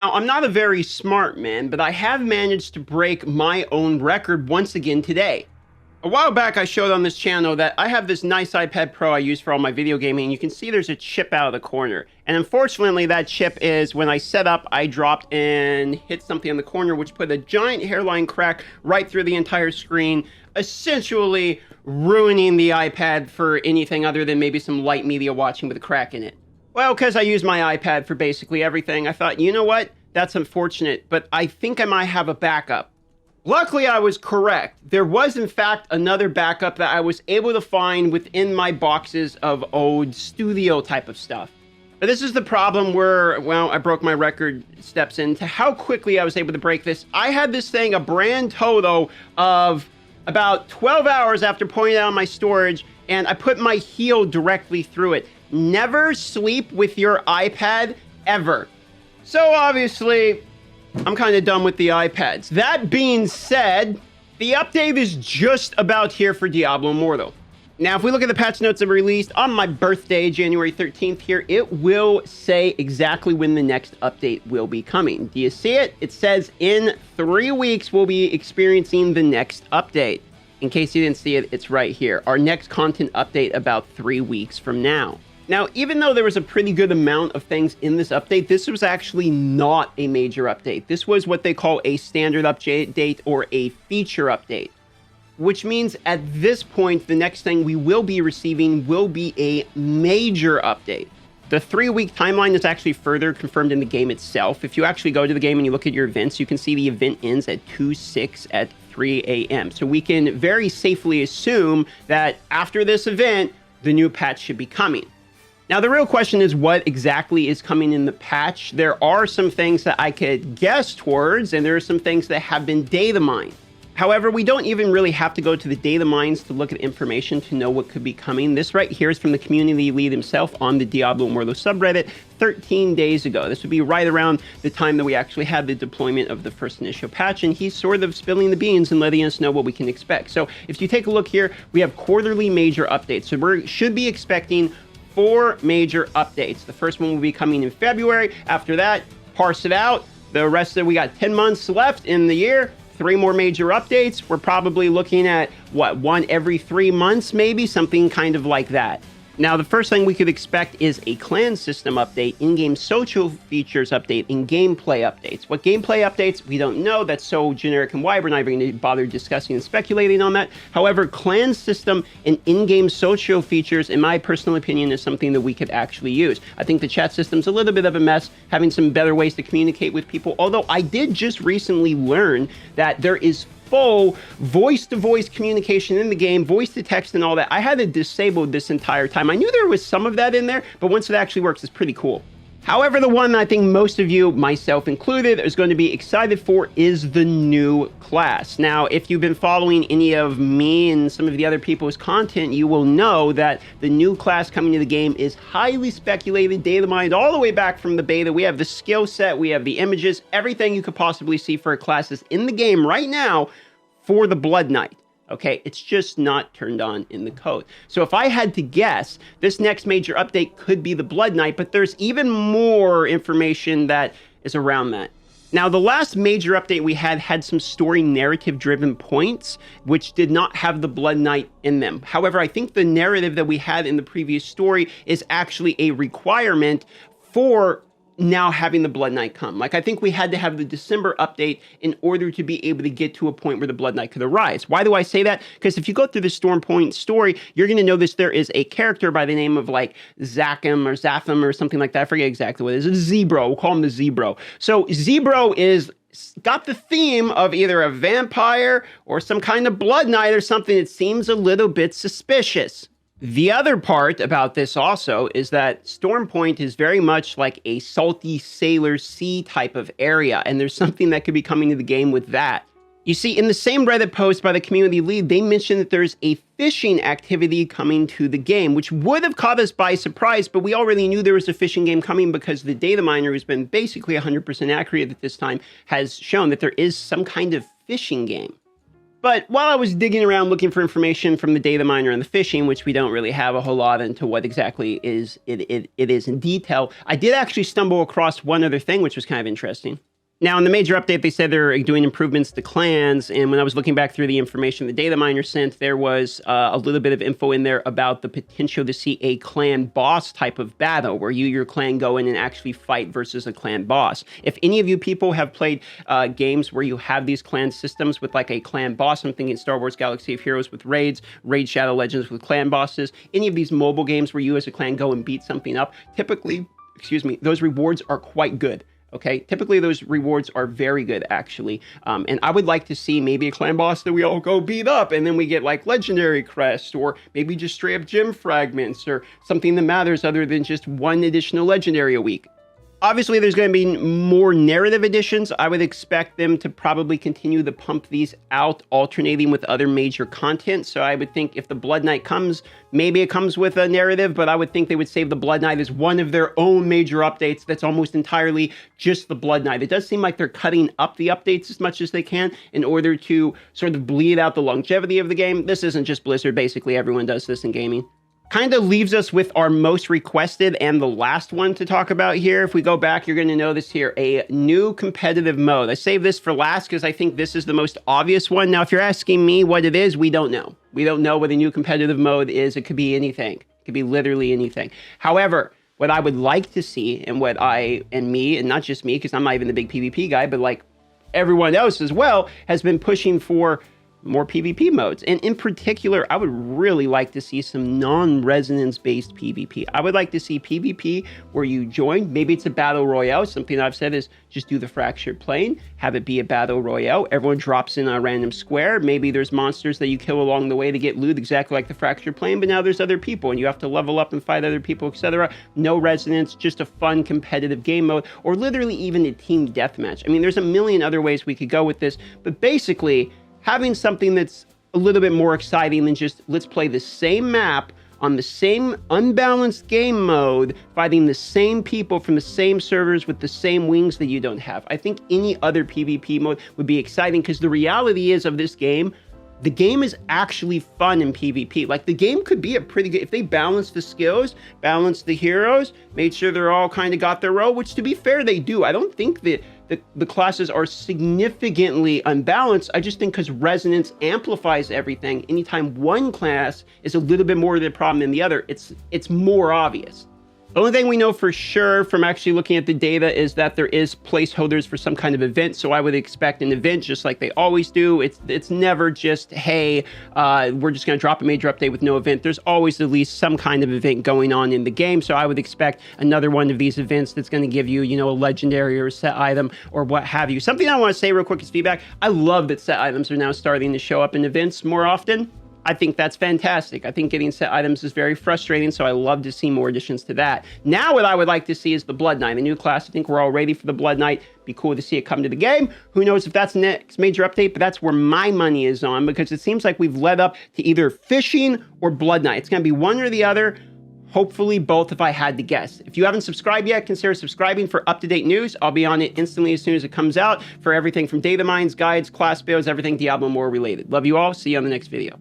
Now, I'm not a very smart man, but I have managed to break my own record once again today. A while back, I showed on this channel that I have this nice iPad Pro I use for all my video gaming, and you can see there's a chip out of the corner. And unfortunately, that chip is, when I set up, I dropped and hit something in the corner, which put a giant hairline crack right through the entire screen, essentially ruining the iPad for anything other than maybe some light media watching with a crack in it. Well, because I use my iPad for basically everything, I thought, you know what? That's unfortunate, but I think I might have a backup. Luckily, I was correct. There was, in fact, another backup that I was able to find within my boxes of old studio type of stuff. But this is the problem where, well, I broke my record steps into how quickly I was able to break this. I had this thing a brand total of about 12 hours after pulling it out of my storage, and I put my heel directly through it. Never sleep with your iPad, ever. So obviously, I'm kind of done with the iPads. That being said, the update is just about here for Diablo Immortal. Now, if we look at the patch notes that were released on my birthday, January 13th here, it will say exactly when the next update will be coming. Do you see it? It says in 3 weeks, we'll be experiencing the next update. In case you didn't see it, it's right here. Our next content update about 3 weeks from now. Now, even though there was a pretty good amount of things in this update, this was actually not a major update. This was what they call a standard update or a feature update, which means at this point, the next thing we will be receiving will be a major update. The 3-week timeline is actually further confirmed in the game itself. If you actually go to the game and you look at your events, you can see the event ends at 2/6 at 3 a.m. So we can very safely assume that after this event, the new patch should be coming. Now, the real question is what exactly is coming in the patch. There are some things that I could guess towards, and there are some things that have been data mined. However, we don't even really have to go to the data mines to look at information to know what could be coming. This right here is from the community lead himself on the Diablo Immortal subreddit 13 days ago. This would be right around the time that we actually had the deployment of the first initial patch, and he's sort of spilling the beans and letting us know what we can expect. So if you take a look here, we have quarterly major updates. So we should be expecting 4 major updates. The first one will be coming in February. After that, parse it out. The rest of it, we got 10 months left in the year. 3 more major updates. We're probably looking at, what, 1 every 3 months, maybe? Something kind of like that. Now, the first thing we could expect is a clan system update, in-game social features update, and gameplay updates. What gameplay updates, we don't know. That's so generic and wide, we're not even going to bother discussing and speculating on that. However, clan system and in-game social features, in my personal opinion, is something that we could actually use. I think the chat system's a little bit of a mess, having some better ways to communicate with people. Although I did just recently learn that there is full voice-to-voice communication in the game, voice-to-text and all that. I had it disabled this entire time. I knew there was some of that in there, but once it actually works, it's pretty cool. However, the one I think most of you, myself included, is going to be excited for is the new class. Now, if you've been following any of me and some of the other people's content, you will know that the new class coming to the game is highly speculated, data mined all the way back from the beta. We have the skill set, we have the images, everything you could possibly see for a class is in the game right now for the Blood Knight. Okay, it's just not turned on in the code. So if I had to guess, this next major update could be the Blood Knight, but there's even more information that is around that. Now, the last major update we had some story narrative-driven points, which did not have the Blood Knight in them. However, I think the narrative that we had in the previous story is actually a requirement for now having the Blood Knight come. Like, I think we had to have the December update in order to be able to get to a point where the Blood Knight could arise. Why do I say that? Because if you go through the Storm Point story, you're going to notice there is a character by the name of like Zakum or Zatham or something like that. I forget exactly what it is. It's Zebro. We'll call him the Zebro. So Zebro is got the theme of either a vampire or some kind of Blood Knight or something that seems a little bit suspicious. The other part about this also is that Storm Point is very much like a salty sailor sea type of area, and there's something that could be coming to the game with that. You see, in the same Reddit post by the community lead, they mentioned that there's a fishing activity coming to the game, which would have caught us by surprise, but we already knew there was a fishing game coming because the data miner, who's been basically 100% accurate at this time, has shown that there is some kind of fishing game. But while I was digging around looking for information from the data miner and the fishing, which we don't really have a whole lot into what exactly it is in detail, I did actually stumble across one other thing, which was kind of interesting. Now, in the major update, they said they're doing improvements to clans, and when I was looking back through the information the data miner sent, there was a little bit of info in there about the potential to see a clan boss type of battle, where your clan go in and actually fight versus a clan boss. If any of you people have played games where you have these clan systems with like a clan boss, I'm thinking Star Wars Galaxy of Heroes with raids, Raid Shadow Legends with clan bosses, any of these mobile games where you as a clan go and beat something up, typically, those rewards are quite good. Okay, typically those rewards are very good, actually. And I would like to see maybe a clan boss that we all go beat up, and then we get like legendary crest, or maybe just straight up gem fragments, or something that matters other than just one additional legendary a week. Obviously, there's going to be more narrative additions. I would expect them to probably continue to pump these out, alternating with other major content. So I would think if the Blood Knight comes, maybe it comes with a narrative, but I would think they would save the Blood Knight as one of their own major updates that's almost entirely just the Blood Knight. It does seem like they're cutting up the updates as much as they can in order to sort of bleed out the longevity of the game. This isn't just Blizzard. Basically, everyone does this in gaming. Kind of leaves us with our most requested and the last one to talk about here. If we go back, you're going to notice here a new competitive mode. I saved this for last because I think this is the most obvious one. Now, if you're asking me what it is, we don't know. We don't know what a new competitive mode is. It could be anything. It could be literally anything. However, what I would like to see, and what and not just me, because I'm not even the big PvP guy, but like everyone else as well, has been pushing for more PvP modes. And in particular, I would really like to see some non-resonance-based PvP. I would like to see PvP where you join, maybe it's a battle royale. Something I've said is just do the fractured plane, have it be a battle royale. Everyone drops in a random square. Maybe there's monsters that you kill along the way to get loot, exactly like the fractured plane, but now there's other people and you have to level up and fight other people, etc. No resonance, just a fun competitive game mode, or literally even a team deathmatch. I mean, there's a million other ways we could go with this, but basically, having something that's a little bit more exciting than just let's play the same map on the same unbalanced game mode, fighting the same people from the same servers with the same wings that you don't have. I think any other PvP mode would be exciting because the reality is of this game, the game is actually fun in PvP. Like, the game could be a pretty good, if they balance the skills, balance the heroes, made sure they're all kind of got their role, which to be fair, they do. I don't think that the classes are significantly unbalanced. I just think because resonance amplifies everything, anytime one class is a little bit more of the problem than the other, it's more obvious. The only thing we know for sure from actually looking at the data is that there is placeholders for some kind of event. So I would expect an event just like they always do. It's never just, hey, we're just going to drop a major update with no event. There's always at least some kind of event going on in the game. So I would expect another one of these events that's going to give you, a legendary or a set item or what have you. Something I want to say real quick is feedback. I love that set items are now starting to show up in events more often. I think that's fantastic. I think getting set items is very frustrating, so I love to see more additions to that. Now what I would like to see is the Blood Knight, a new class. I think we're all ready for the Blood Knight. Be cool to see it come to the game. Who knows if that's the next major update, but that's where my money is on, because it seems like we've led up to either fishing or Blood Knight. It's going to be one or the other. Hopefully both if I had to guess. If you haven't subscribed yet, consider subscribing for up-to-date news. I'll be on it instantly as soon as it comes out for everything from data mines, guides, class builds, everything Diablo Immortal related. Love you all. See you on the next video.